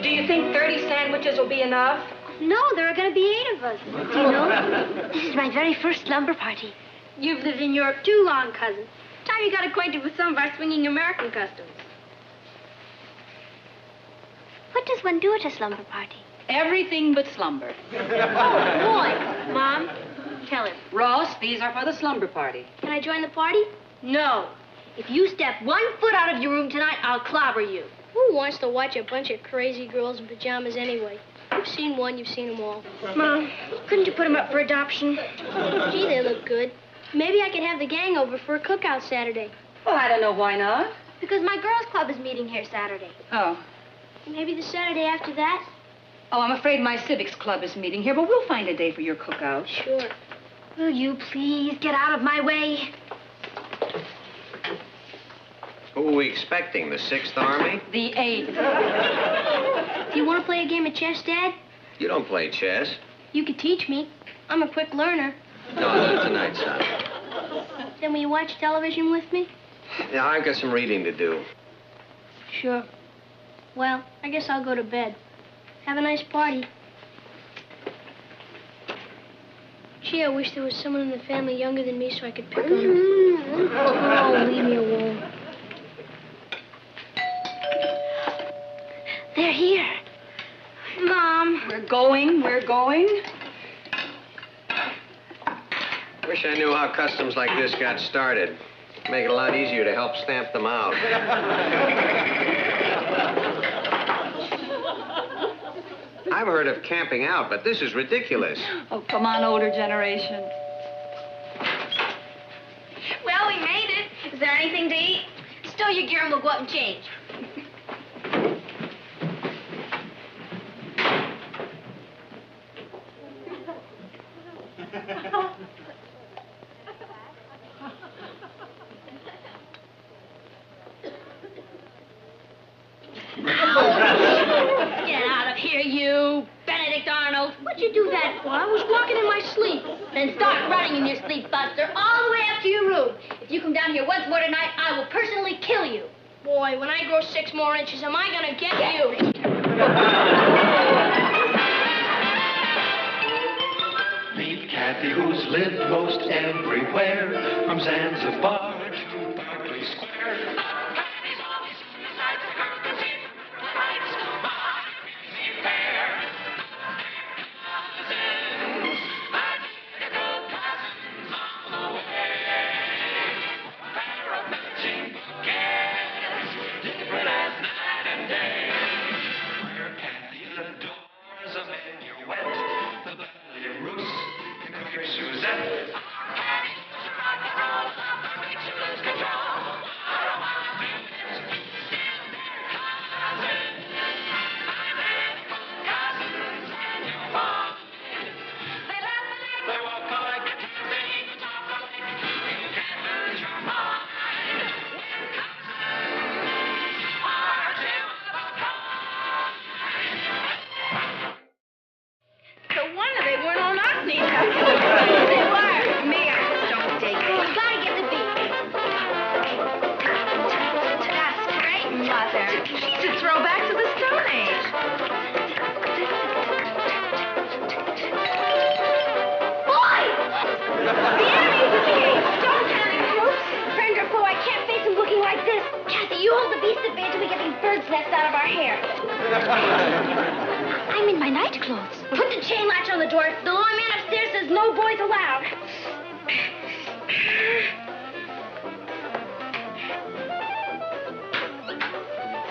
Do you think 30 sandwiches will be enough? No, there are going to be 8 of us. Do you know, this is my very first slumber party. You've lived in Europe too long, cousin. Time you got acquainted with some of our swinging American customs. What does one do at a slumber party? Everything but slumber. Oh, boy. Mom, tell him. Ross, these are for the slumber party. Can I join the party? No. If you step 1 foot out of your room tonight, I'll clobber you. Who wants to watch a bunch of crazy girls in pajamas anyway? You've seen one, you've seen them all. Mom, couldn't you put them up for adoption? Gee, they look good. Maybe I could have the gang over for a cookout Saturday. Well, I don't know why not. Because my girls' club is meeting here Saturday. Oh. Maybe the Saturday after that? Oh, I'm afraid my civics club is meeting here, but we'll find a day for your cookout. Sure. Will you please get out of my way? Who are we expecting, the 6th Army? The 8th. Do you want to play a game of chess, Dad? You don't play chess. You could teach me. I'm a quick learner. No, not tonight, son. Then will you watch television with me? Yeah, I've got some reading to do. Sure. Well, I guess I'll go to bed. Have a nice party. Gee, I wish there was someone in the family younger than me so I could pick on them. Oh, leave me alone. They're here. Mom. We're going. Wish I knew how customs like this got started. Make it a lot easier to help stamp them out. I've heard of camping out, but this is ridiculous. Oh, come on, older generation. Well, we made it. Is there anything to eat? Stow your gear and we'll go up and change. Get out of here, you Benedict Arnold. What'd you do that for? I was walking in my sleep. Then start running in your sleep, Buster, all the way up to your room. If you come down here once more tonight, I will personally kill you. Boy, when I grow 6 more inches, am I gonna get you? Meet Kathy, who's lived most everywhere, from Zanzibar to Berkeley Square. I'm in my night clothes. Put the chain latch on the door. The long man upstairs says no boys allowed.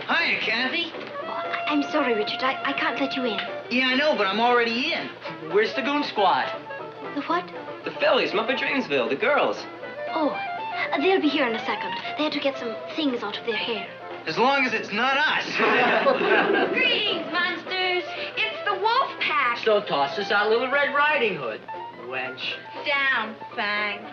Hiya, Kathy. Oh, I'm sorry, Richard. I can't let you in. Yeah, I know, but I'm already in. Where's the goon squad? The what? The Phillies, from up at Dreamsville, the girls. Oh, they'll be here in a second. They had to get some things out of their hair. As long as it's not us. Greetings, monsters. It's the wolf pack. So toss us out Little Red Riding Hood, wench. Down, Fang.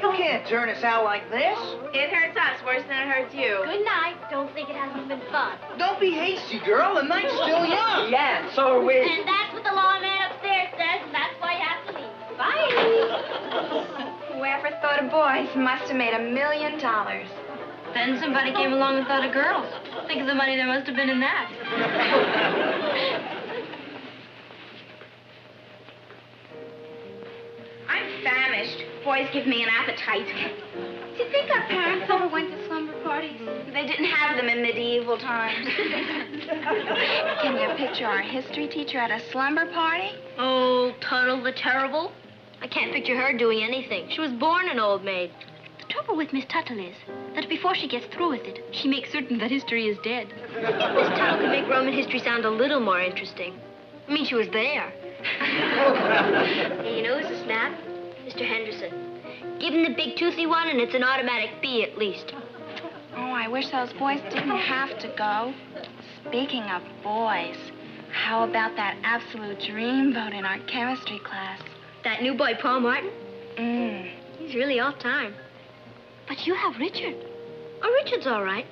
You can't turn us out like this. It hurts us worse than it hurts you. Good night. Don't think it hasn't been fun. Don't be hasty, girl. The night's still young. Yeah, so are we. And that's what the lawman upstairs says, and that's why you have to leave. Bye. Whoever thought of boys must have made $1 million. Then somebody came along and thought of girls. Think of the money there must have been in that. I'm famished. Boys give me an appetite. Do you think our parents ever went to slumber parties? They didn't have them in medieval times. Can you picture our history teacher at a slumber party? Oh, Tuttle the Terrible. I can't picture her doing anything. She was born an old maid. The trouble with Miss Tuttle is that before she gets through with it, she makes certain that history is dead. Miss Tuttle could make Roman history sound a little more interesting. I mean, she was there. Hey, you know who's a snap? Mr. Henderson. Give him the big toothy one, and it's an automatic B at least. Oh, I wish those boys didn't have to go. Speaking of boys, how about that absolute dreamboat in our chemistry class? That new boy, Paul Martin? Mm. He's really all time. But you have Richard. Oh, Richard's all right.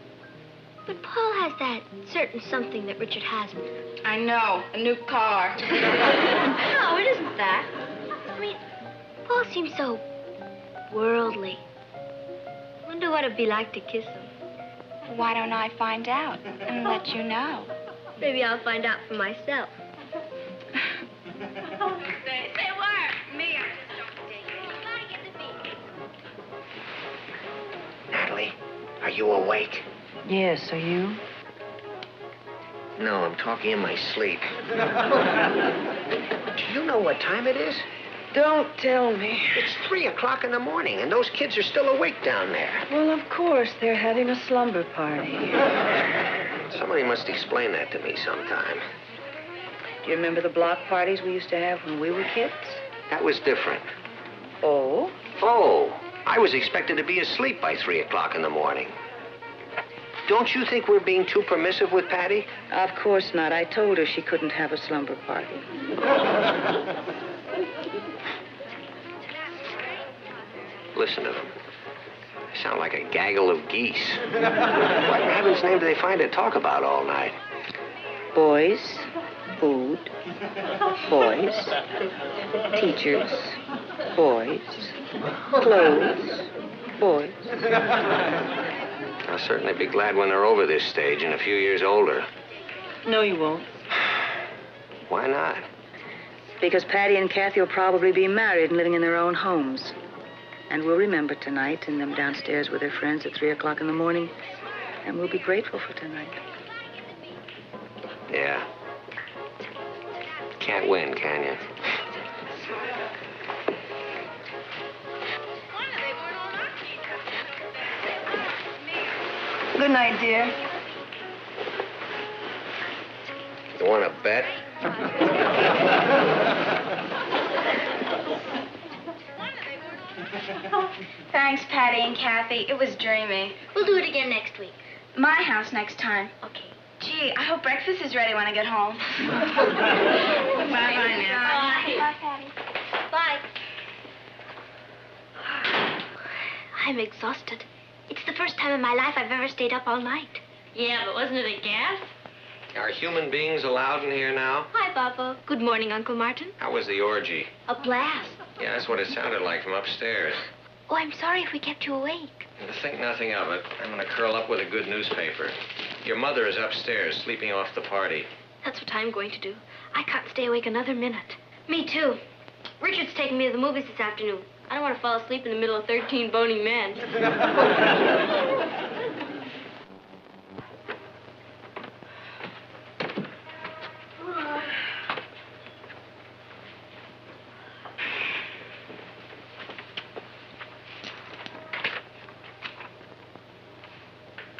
But Paul has that certain something that Richard hasn't. I know, a new car. No, it isn't that. I mean, Paul seems so worldly. Wonder what it'd be like to kiss him. Why don't I find out and let you know? Maybe I'll find out for myself. Say what? Me, I just don't dig it. Natalie, are you awake? Yes, are you? No, I'm talking in my sleep. Do you know what time it is? Don't tell me. It's 3 o'clock in the morning, and those kids are still awake down there. Well, of course, they're having a slumber party. Somebody must explain that to me sometime. Do you remember the block parties we used to have when we were kids? That was different. Oh? Oh, I was expected to be asleep by 3 o'clock in the morning. Don't you think we're being too permissive with Patty? Of course not. I told her she couldn't have a slumber party. Listen to them. They sound like a gaggle of geese. What in heaven's name do they find to talk about all night? Boys, food, boys, teachers, boys, clothes, boys. I'll certainly be glad when they're over this stage and a few years older. No, you won't. Why not? Because Patty and Kathy will probably be married and living in their own homes. And we'll remember tonight and them downstairs with their friends at 3 o'clock in the morning. And we'll be grateful for tonight. Yeah. Can't win, can you? Good night, dear. You want to bet? Thanks, Patty and Kathy. It was dreamy. We'll do it again next week. My house next time. Okay. Gee, I hope breakfast is ready when I get home. Bye-bye now. Bye, Patty. Bye. I'm exhausted. It's the first time in my life I've ever stayed up all night. Yeah, but wasn't it a gas? Are human beings allowed in here now? Hi, Papa. Good morning, Uncle Martin. How was the orgy? A blast. Yeah, that's what it sounded like from upstairs. Oh, I'm sorry if we kept you awake. And to think nothing of it, I'm going to curl up with a good newspaper. Your mother is upstairs, sleeping off the party. That's what I'm going to do. I can't stay awake another minute. Me too. Richard's taking me to the movies this afternoon. I don't want to fall asleep in the middle of 13 bony men.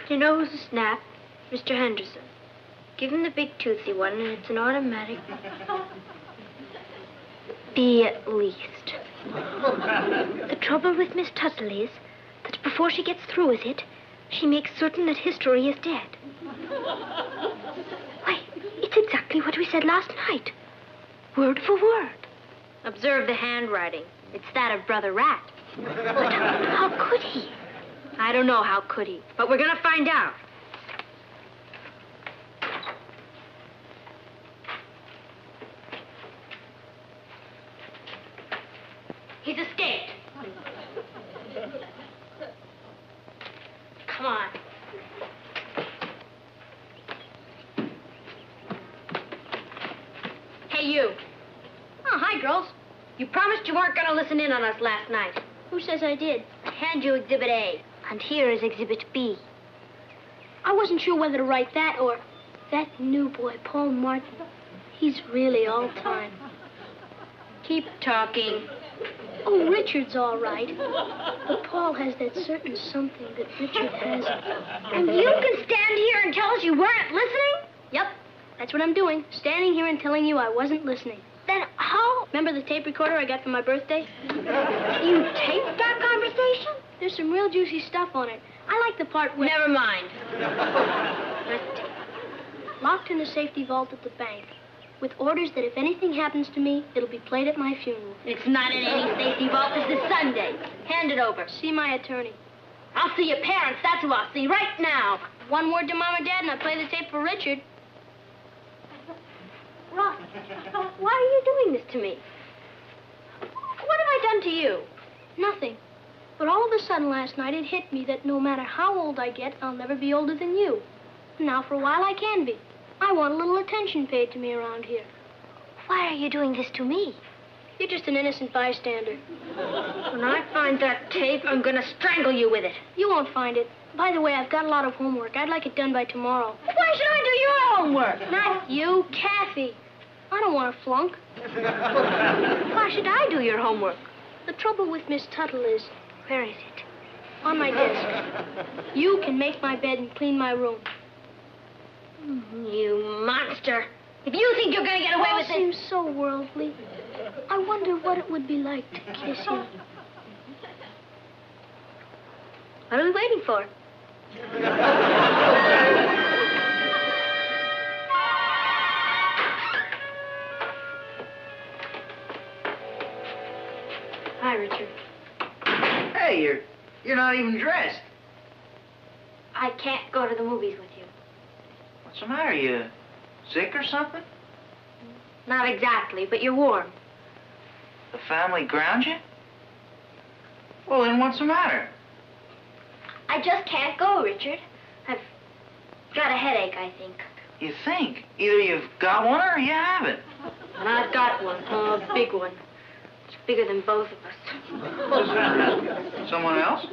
You know who's a snap? Mr. Henderson. Give him the big toothy one, and it's an automatic B at least. The trouble with Miss Tuttle is that before she gets through with it, she makes certain that history is dead. Why, it's exactly what we said last night. Word for word. Observe the handwriting. It's that of Brother Rat. But how could he? I don't know how could he, but we're going to find out. He's escaped. Come on. Hey, you. Oh, hi, girls. You promised you weren't going to listen in on us last night. Who says I did? I hand you Exhibit A. And here is Exhibit B. I wasn't sure whether to write that or that new boy, Paul Martin. He's really all-time. Keep talking. Oh, Richard's all right. But Paul has that certain something that Richard has. And you can stand here and tell us you weren't listening? Yep, that's what I'm doing. Standing here and telling you I wasn't listening. Then how? Remember the tape recorder I got for my birthday? You taped that conversation? There's some real juicy stuff on it. I like the part where... Never mind. Locked in the safety vault at the bank, with orders that if anything happens to me, it'll be played at my funeral. It's not in any safety vault. This is Sunday. Hand it over. See my attorney. I'll see your parents. That's who I'll see right now. One word to Mom and Dad, and I play the tape for Richard. Ross, why are you doing this to me? What have I done to you? Nothing. But all of a sudden last night, it hit me that no matter how old I get, I'll never be older than you. And now for a while, I can be. I want a little attention paid to me around here. Why are you doing this to me? You're just an innocent bystander. When I find that tape, I'm going to strangle you with it. You won't find it. By the way, I've got a lot of homework. I'd like it done by tomorrow. Why should I do your homework? Not you, Kathy. I don't want to flunk. Why should I do your homework? The trouble with Miss Tuttle is... Where is it? On my desk. You can make my bed and clean my room. You monster. If you think you're going to get away with It it... seems so worldly. I wonder what it would be like to kiss you. What are we waiting for? Hi, Richard. Hey, you're not even dressed. I can't go to the movies with you. What's the matter? You sick or something? Not exactly, but you're warm. The family ground you? Well, then what's the matter? I just can't go, Richard. I've got a headache, I think. You think? Either you've got one or you haven't. And I've got one, a big one. It's bigger than both of us. Someone else?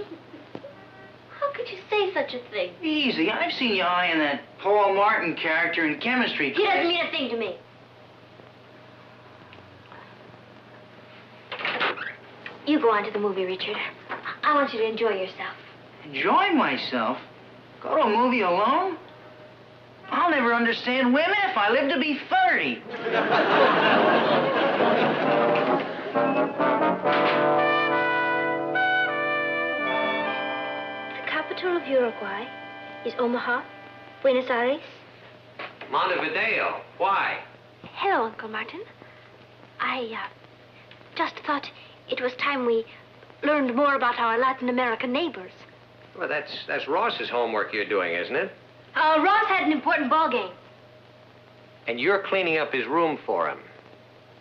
How could you say such a thing? Easy. I've seen you eyeing that Paul Martin character in chemistry He class. doesn't mean a thing to me. You go on to the movie, Richard. I want you to enjoy yourself. Enjoy myself? Go to a movie alone? I'll never understand women if I live to be 30. The capital of Uruguay is Omaha, Buenos Aires. Montevideo. Why? Hello, Uncle Martin. I just thought it was time we learned more about our Latin American neighbors. Well, that's Ross's homework you're doing, isn't it? Ross had an important ball game. And you're cleaning up his room for him.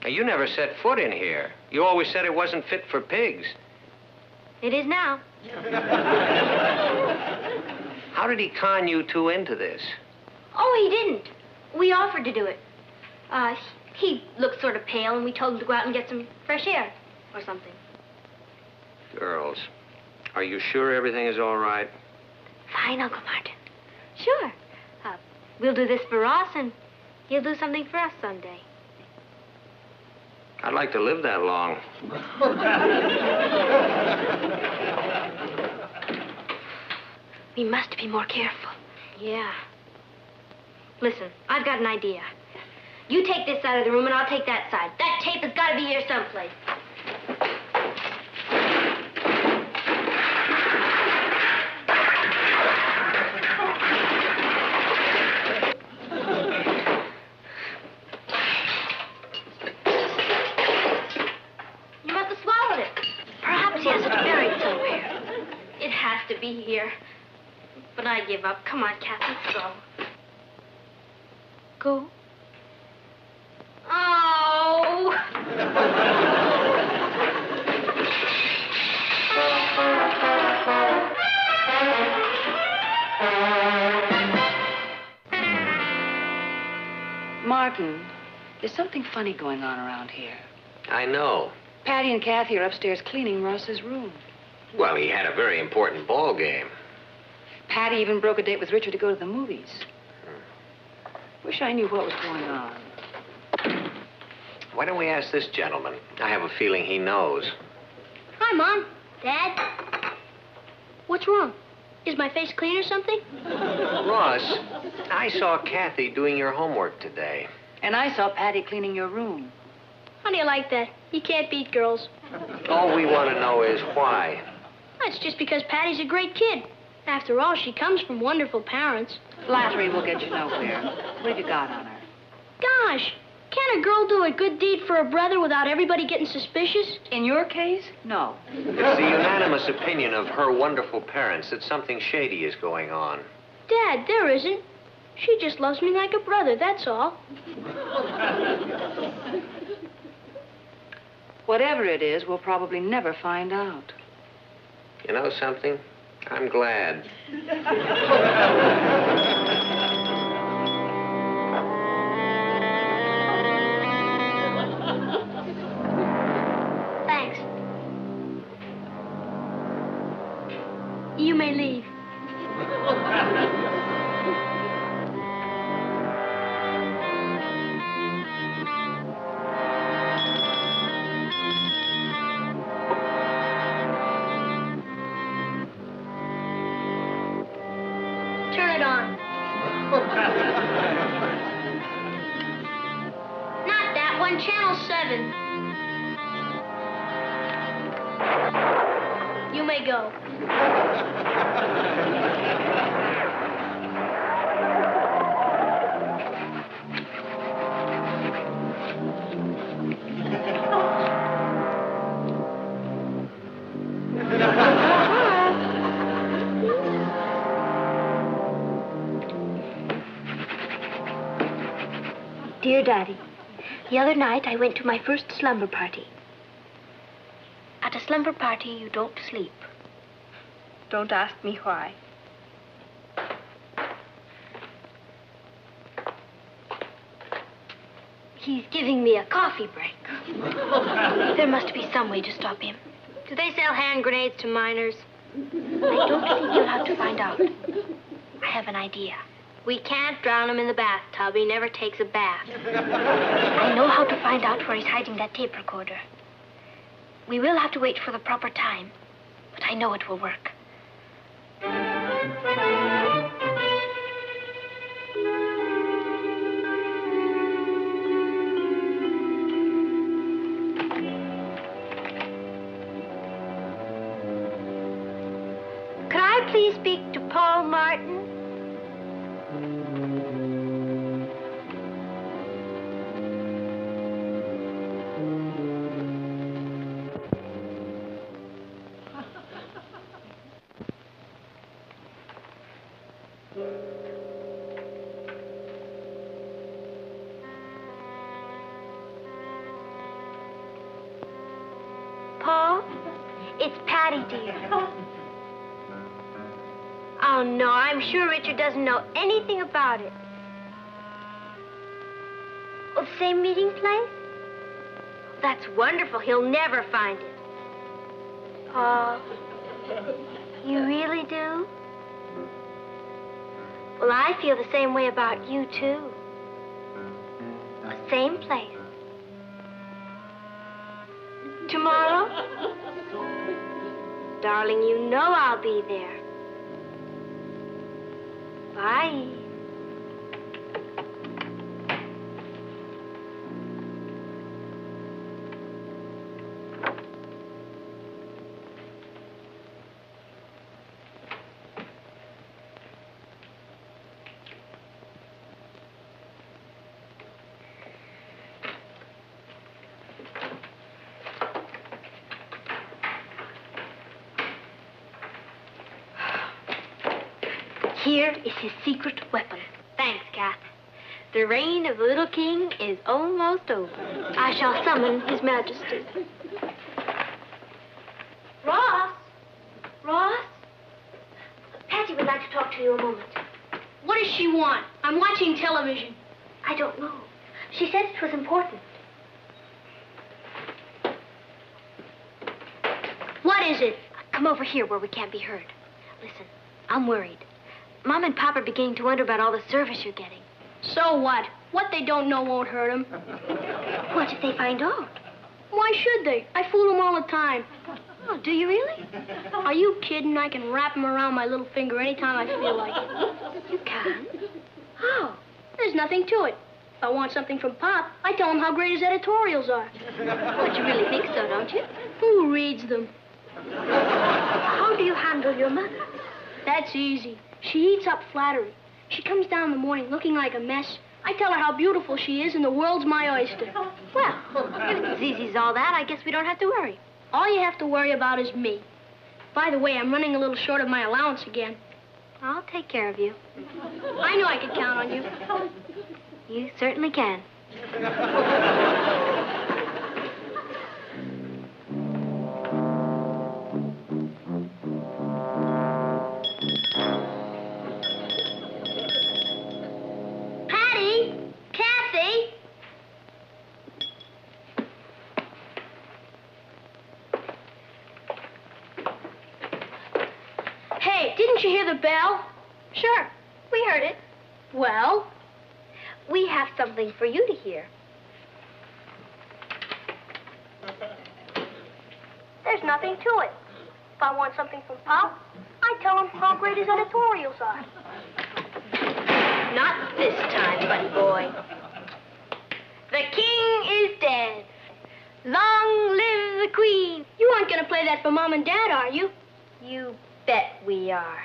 Now, you never set foot in here. You always said it wasn't fit for pigs. It is now. How did he con you two into this? Oh, he didn't. We offered to do it. He looked sort of pale, and we told him to go out and get some fresh air or something. Girls, are you sure everything is all right? Fine, Uncle Martin. Sure. We'll do this for Ross, and he'll do something for us someday. I'd like to live that long. We must be more careful. Yeah. Listen, I've got an idea. You take this side of the room, and I'll take that side. That tape has got to be here someplace. You must have swallowed it. Perhaps he has it buried somewhere. It has to be here. But I give up. Come on, Kathy, let's go. Go? Oh! Martin, there's something funny going on around here. I know. Patty and Kathy are upstairs cleaning Ross's room. Well, he had a very important ball game. Patty even broke a date with Richard to go to the movies. Wish I knew what was going on. Why don't we ask this gentleman? I have a feeling he knows. Hi, Mom. Dad. What's wrong? Is my face clean or something? Ross, I saw Kathy doing your homework today. And I saw Patty cleaning your room. How do you like that? You can't beat girls. All we want to know is why. That's just because Patty's a great kid. After all, she comes from wonderful parents. Flattery will get you nowhere. What have you got on her? Gosh, can't a girl do a good deed for a brother without everybody getting suspicious? In your case, no. It's the unanimous opinion of her wonderful parents that something shady is going on. Dad, there isn't. She just loves me like a brother, that's all. Whatever it is, we'll probably never find out. You know something? I'm glad. Thanks. You may leave. Turn it on. Not that one, channel 7. You may go. Dear Daddy, the other night I went to my first slumber party. At a slumber party, you don't sleep. Don't ask me why. He's giving me a coffee break. There must be some way to stop him. Do they sell hand grenades to minors? I don't think you'll have to find out. I have an idea. We can't drown him in the bathtub. He never takes a bath. I know how to find out where he's hiding that tape recorder. We will have to wait for the proper time, but I know it will work. Could I please speak to Paul Martin? Paul, it's Patty, dear. Oh, no, I'm sure Richard doesn't know anything about it. Oh, the same meeting place? That's wonderful. He'll never find it. Paul, you really do? Well, I feel the same way about you, too. Oh, same place. Tomorrow? Darling, you know I'll be there. Bye. Here is his secret weapon. Thanks, Kath. The reign of the little king is almost over. I shall summon His Majesty. Ross? Ross? Patty would like to talk to you a moment. What does she want? I'm watching television. I don't know. She said it was important. What is it? Come over here where we can't be heard. Listen, I'm worried. Mom and Pop are beginning to wonder about all the service you're getting. So what? What they don't know won't hurt them. What if they find out? Why should they? I fool them all the time. Oh, do you really? Are you kidding? I can wrap them around my little finger anytime I feel like it. You can? How? There's nothing to it. If I want something from Pop, I tell him how great his editorials are. But you really think so, don't you? Who reads them? How do you handle your mother? That's easy. She eats up flattery. She comes down in the morning looking like a mess. I tell her how beautiful she is and the world's my oyster. Well, if it's as easy as all that, I guess we don't have to worry. All you have to worry about is me. By the way, I'm running a little short of my allowance again. I'll take care of you. I knew I could count on you. You certainly can. Patty! Kathy! Hey, didn't you hear the bell? Sure, we heard it. Well? We have something for you to hear. There's nothing to it. If I want something from Pop, I tell him how great his editorials are. Not this time, buddy boy. The king is dead. Long live the queen. You aren't going to play that for Mom and Dad, are you? You bet we are.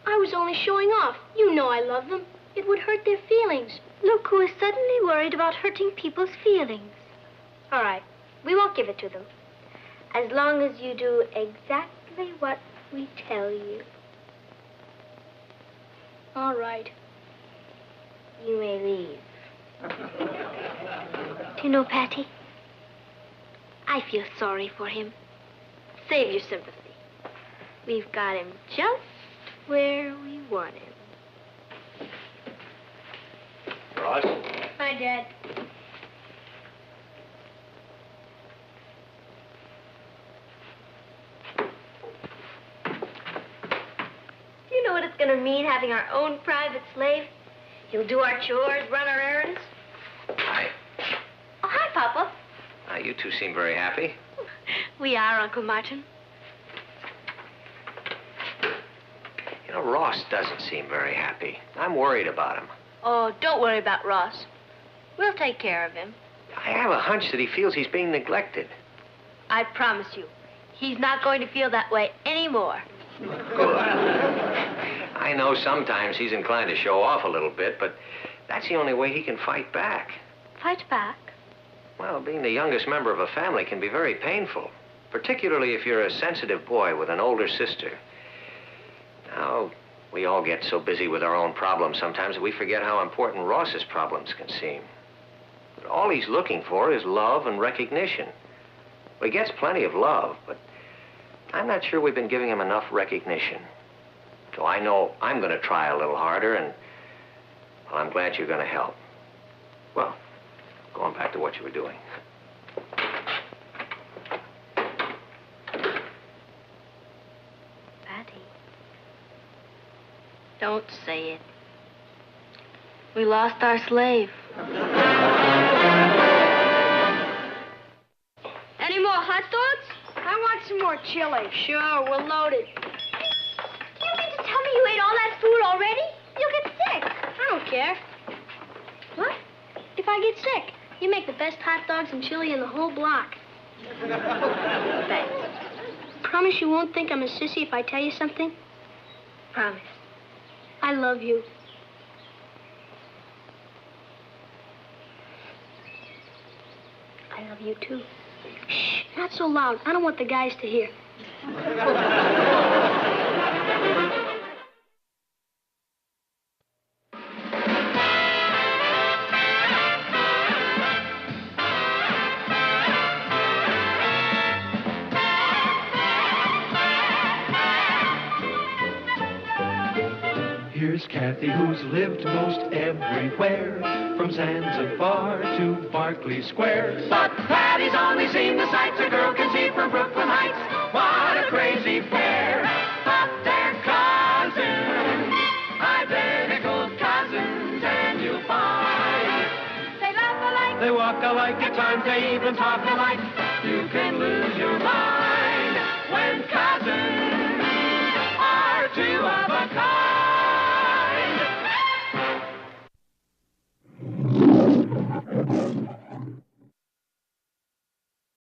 I was only showing off. You know I love them. It would hurt their feelings. Look who is suddenly worried about hurting people's feelings. All right, we won't give it to them. As long as you do exactly what we tell you. All right. You may leave. Do you know, Patty? I feel sorry for him. Save your sympathy. We've got him just where we want him. Ross? Hi, Dad. Do you know what it's going to mean, having our own private slave? He'll do our chores, run our errands. Hi. Oh, hi, Papa. You two seem very happy. We are, Uncle Martin. You know, Ross doesn't seem very happy. I'm worried about him. Oh, don't worry about Ross. We'll take care of him. I have a hunch that he feels he's being neglected. I promise you, he's not going to feel that way anymore. Good. I know sometimes he's inclined to show off a little bit, but that's the only way he can fight back. Fight back? Well, being the youngest member of a family can be very painful, particularly if you're a sensitive boy with an older sister. Now, we all get so busy with our own problems sometimes that we forget how important Ross's problems can seem. But all he's looking for is love and recognition. Well, he gets plenty of love, but I'm not sure we've been giving him enough recognition. So I know I'm going to try a little harder, and well, I'm glad you're going to help. Well, going back to what you were doing. Patty. Don't say it. We lost our slave. Any more hot dogs? I want some more chili. Sure, we're loaded. Do you mean to tell me you ate all that food already? You'll get sick. I don't care. What? If I get sick, you make the best hot dogs and chili in the whole block. Thanks. Promise you won't think I'm a sissy if I tell you something? Promise. I love you. I love you, too. Shh, not so loud. I don't want the guys to hear. Here's Kathy. Kathy, who's lived most everywhere, from Zanzibar to Berkeley Square. But Patty's only seen the sights a girl can see from Brooklyn Heights. What a crazy pair, but they're cousins, identical cousins, and you'll find They laugh alike. they walk alike, at times they even talk alike. You can lose your mind when cousins are two of a kind.